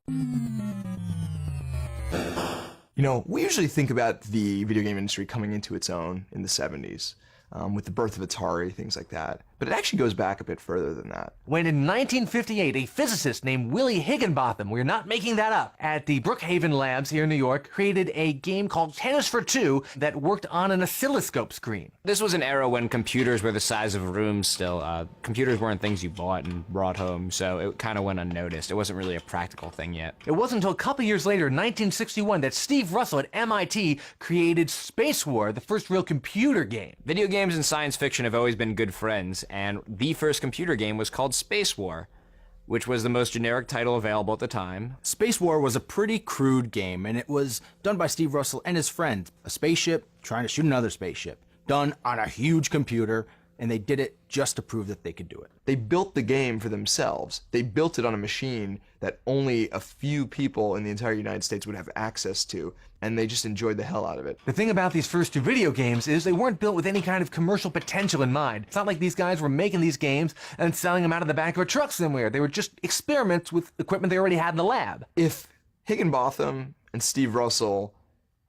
You know, we usually think about the video game industry coming into its own in the 70s. With the birth of Atari, things like that. But it actually goes back a bit further than that. When in 1958, a physicist named Willie Higginbotham, we're not making that up, at the Brookhaven Labs here in New York, created a game called Tennis for Two that worked on an oscilloscope screen. This was an era when computers were the size of rooms still. Computers weren't things you bought and brought home, so it kind of went unnoticed. It wasn't really a practical thing yet. It wasn't until a couple years later, in 1961, that Steve Russell at MIT created Space War, the first real computer game. Video games and science fiction have always been good friends, and the first computer game was called Space War, which was the most generic title available at the time. Space War was a pretty crude game, and it was done by Steve Russell and his friend. A spaceship trying to shoot another spaceship, done on a huge computer, and they did it just to prove that they could do it. They built the game for themselves. They built it on a machine that only a few people in the entire United States would have access to, and they just enjoyed the hell out of it. The thing about these first two video games is they weren't built with any kind of commercial potential in mind. It's not like these guys were making these games and selling them out of the back of a truck somewhere. They were just experiments with equipment they already had in the lab. If Higginbotham and Steve Russell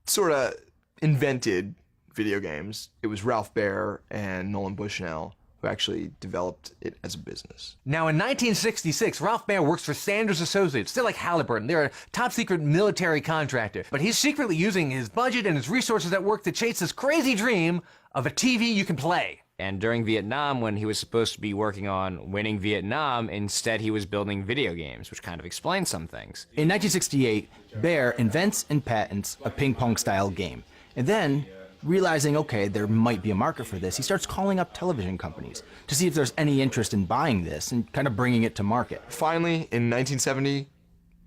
sort of invented video games, it was Ralph Baer and Nolan Bushnell who actually developed it as a business. Now in 1966, Ralph Baer works for Sanders Associates, still like Halliburton. They're a top secret military contractor, but he's secretly using his budget and his resources at work to chase this crazy dream of a TV you can play. And during Vietnam, when he was supposed to be working on winning Vietnam, instead he was building video games, which kind of explains some things. In 1968, Baer invents and patents a ping-pong-style game, and then realizing, okay, there might be a market for this, he starts calling up television companies to see if there's any interest in buying this and kind of bringing it to market. Finally, in 1970,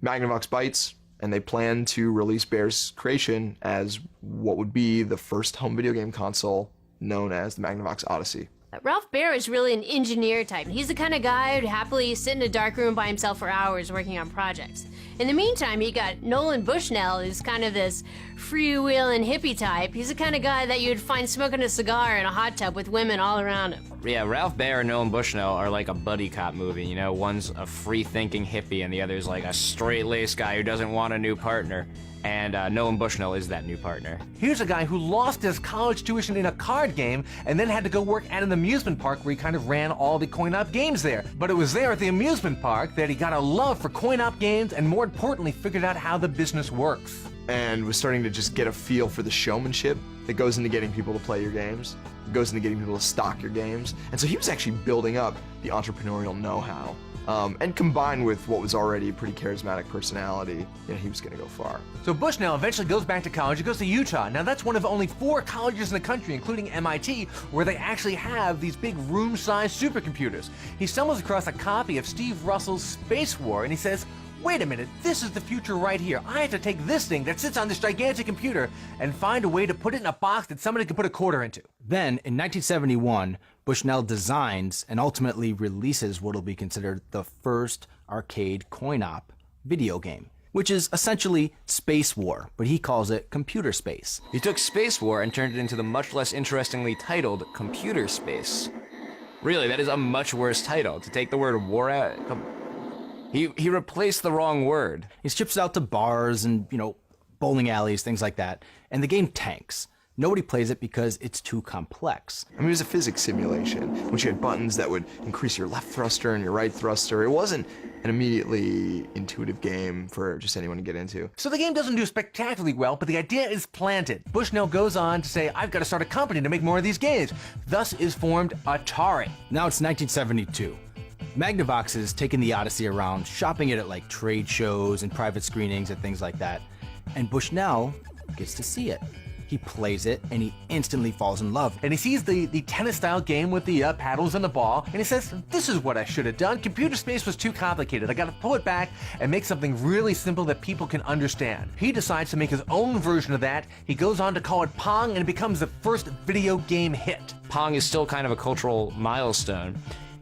Magnavox bites, and they plan to release Baer's creation as what would be the first home video game console known as the Magnavox Odyssey. Ralph Baer is really an engineer type. He's the kind of guy who'd happily sit in a dark room by himself for hours working on projects. In the meantime, you got Nolan Bushnell, who's kind of this freewheeling hippie type. He's the kind of guy that you'd find smoking a cigar in a hot tub with women all around him. Yeah, Ralph Baer and Nolan Bushnell are like a buddy cop movie, you know? One's a free-thinking hippie and the other's like a straight-laced guy who doesn't want a new partner. And Nolan Bushnell is that new partner. Here's a guy who lost his college tuition in a card game and then had to go work at an amusement park where he kind of ran all the coin-op games there. But it was there at the amusement park that he got a love for coin-op games and more importantly figured out how the business works. And was starting to just get a feel for the showmanship that goes into getting people to play your games, goes into getting people to stock your games. And so he was actually building up the entrepreneurial know-how. And combined with what was already a pretty charismatic personality, you know, he was going to go far. So Bushnell eventually goes back to college. He goes to Utah. Now that's one of only 4 colleges in the country, including MIT, where they actually have these big room-sized supercomputers. He stumbles across a copy of Steve Russell's Space War, and he says, wait a minute, this is the future right here. I have to take this thing that sits on this gigantic computer and find a way to put it in a box that somebody can put a quarter into. Then, in 1971, Bushnell designs and ultimately releases what will be considered the first arcade coin-op video game, which is essentially Space War, but he calls it Computer Space. He took Space War and turned it into the much less interestingly titled Computer Space. Really, that is a much worse title. To take the word war out, he replaced the wrong word. He ships it out to bars and, you know, bowling alleys, things like that, and the game tanks. Nobody plays it because it's too complex. I mean, it was a physics simulation, which you had buttons that would increase your left thruster and your right thruster. It wasn't an immediately intuitive game for just anyone to get into. So the game doesn't do spectacularly well, but the idea is planted. Bushnell goes on to say, I've got to start a company to make more of these games. Thus is formed Atari. Now it's 1972. Magnavox is taking the Odyssey around, shopping it at like trade shows and private screenings and things like that. And Bushnell gets to see it. He plays it, and he instantly falls in love. And he sees the tennis-style game with the paddles and the ball, and he says, this is what I should have done. Computer Space was too complicated. I gotta pull it back and make something really simple that people can understand. He decides to make his own version of that. He goes on to call it Pong, and it becomes the first video game hit. Pong is still kind of a cultural milestone.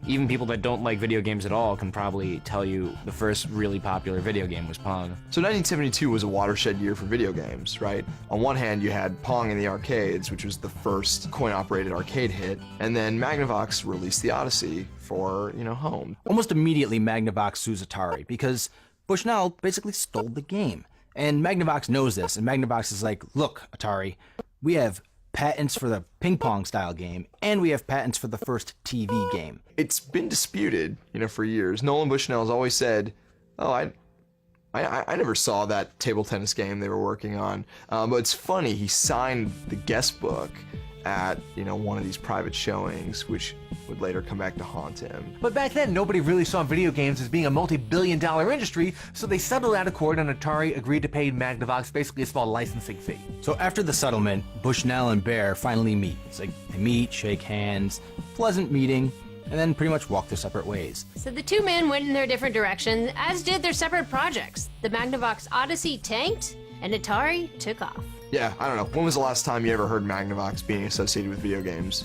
Even people that don't like video games at all can probably tell you the first really popular video game was Pong. So 1972 was a watershed year for video games, right? On one hand, you had Pong in the arcades, which was the first coin-operated arcade hit, and then Magnavox released the Odyssey for, you know, home. Almost immediately, Magnavox sues Atari because Bushnell basically stole the game. And Magnavox knows this, and Magnavox is like, look, Atari, we have patents for the ping pong style game, and we have patents for the first TV game. It's been disputed, for years. Nolan Bushnell has always said, oh, I never saw that table tennis game they were working on. But it's funny, he signed the guest book at, one of these private showings, which would later come back to haunt him. But back then, nobody really saw video games as being a multi-billion-dollar industry, so they settled out of court and Atari agreed to pay Magnavox basically a small licensing fee. So after the settlement, Bushnell and Baer finally meet. It's like they meet, shake hands, pleasant meeting, and then pretty much walk their separate ways. So the two men went in their different directions, as did their separate projects. The Magnavox Odyssey tanked, and Atari took off. Yeah, I don't know. When was the last time you ever heard Magnavox being associated with video games?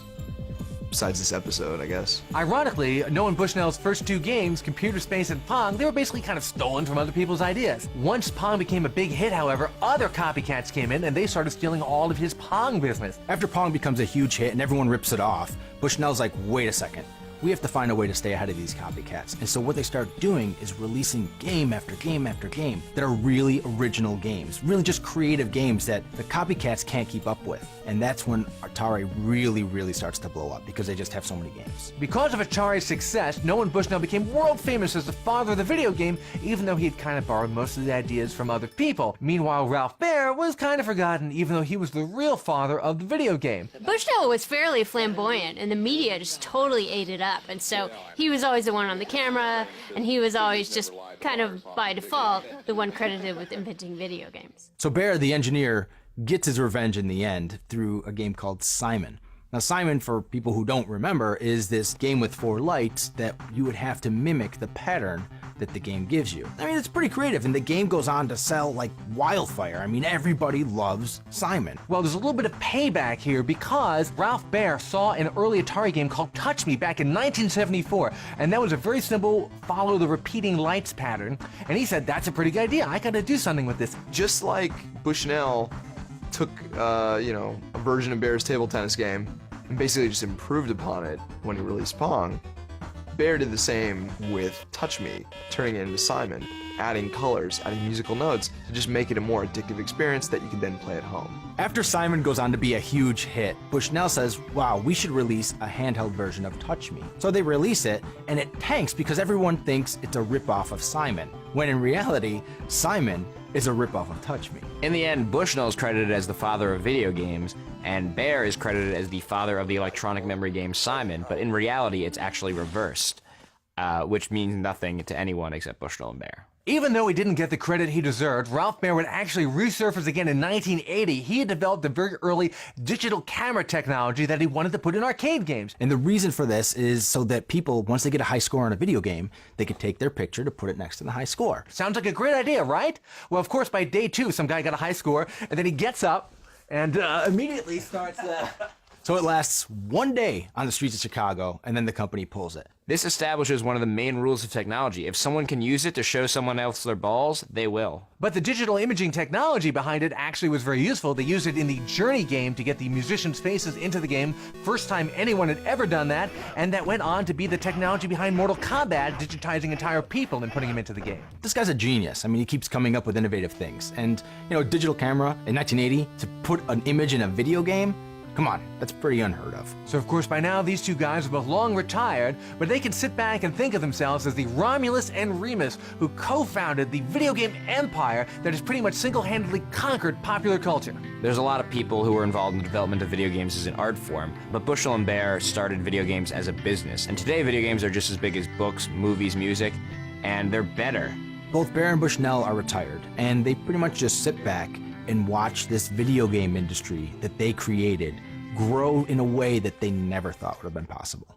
Besides this episode, I guess. Ironically, Nolan Bushnell's first two games, Computer Space and Pong, they were basically kind of stolen from other people's ideas. Once Pong became a big hit, however, other copycats came in and they started stealing all of his Pong business. After Pong becomes a huge hit and everyone rips it off, Bushnell's like, wait a second. We have to find a way to stay ahead of these copycats. And so what they start doing is releasing game after game after game that are really original games, really just creative games that the copycats can't keep up with. And that's when Atari really starts to blow up because they just have so many games. Because of Atari's success, Nolan Bushnell became world famous as the father of the video game, even though he had kind of borrowed most of the ideas from other people. Meanwhile, Ralph Baer was kind of forgotten, even though he was the real father of the video game. Bushnell was fairly flamboyant, and the media just totally ate it up. And so he was always the one on the camera, and he was always just kind of by default the one credited with inventing video games. So Baer, the engineer, gets his revenge in the end through a game called Simon. Now Simon, for people who don't remember, is this game with 4 lights that you would have to mimic the pattern that the game gives you. I mean, it's pretty creative, and the game goes on to sell like wildfire. I mean, everybody loves Simon. Well, there's a little bit of payback here because Ralph Baer saw an early Atari game called Touch Me back in 1974, and that was a very simple follow the repeating lights pattern, and he said, that's a pretty good idea, I gotta do something with this. Just like Bushnell took, a version of Baer's table tennis game and basically just improved upon it when he released Pong, Baer did the same with Touch Me, turning it into Simon, adding colors, adding musical notes to just make it a more addictive experience that you could then play at home. After Simon goes on to be a huge hit, Bushnell says, wow, we should release a handheld version of Touch Me. So they release it, and it tanks because everyone thinks it's a ripoff of Simon, when in reality, Simon is a ripoff of Touch Me. In the end, Bushnell is credited as the father of video games, and Baer is credited as the father of the electronic memory game Simon, but in reality, it's actually reversed, which means nothing to anyone except Bushnell and Baer. Even though he didn't get the credit he deserved, Ralph Baer would actually resurface again in 1980. He had developed the very early digital camera technology that he wanted to put in arcade games. And the reason for this is so that people, once they get a high score on a video game, they could take their picture to put it next to the high score. Sounds like a great idea, right? Well, of course, by day 2, some guy got a high score, and then he gets up and immediately starts... So it lasts 1 day on the streets of Chicago, and then the company pulls it. This establishes one of the main rules of technology. If someone can use it to show someone else their balls, they will. But the digital imaging technology behind it actually was very useful. They used it in the Journey game to get the musicians' faces into the game. First time anyone had ever done that, and that went on to be the technology behind Mortal Kombat, digitizing entire people and putting them into the game. This guy's a genius. I mean, he keeps coming up with innovative things. And, digital camera in 1980 to put an image in a video game? Come on, that's pretty unheard of. So of course by now these two guys are both long retired, but they can sit back and think of themselves as the Romulus and Remus who co-founded the video game empire that has pretty much single-handedly conquered popular culture. There's a lot of people who were involved in the development of video games as an art form, but Bushnell and Baer started video games as a business, and today video games are just as big as books, movies, music, and they're better. Both Baer and Bushnell are retired, and they pretty much just sit back and watch this video game industry that they created grow in a way that they never thought would have been possible.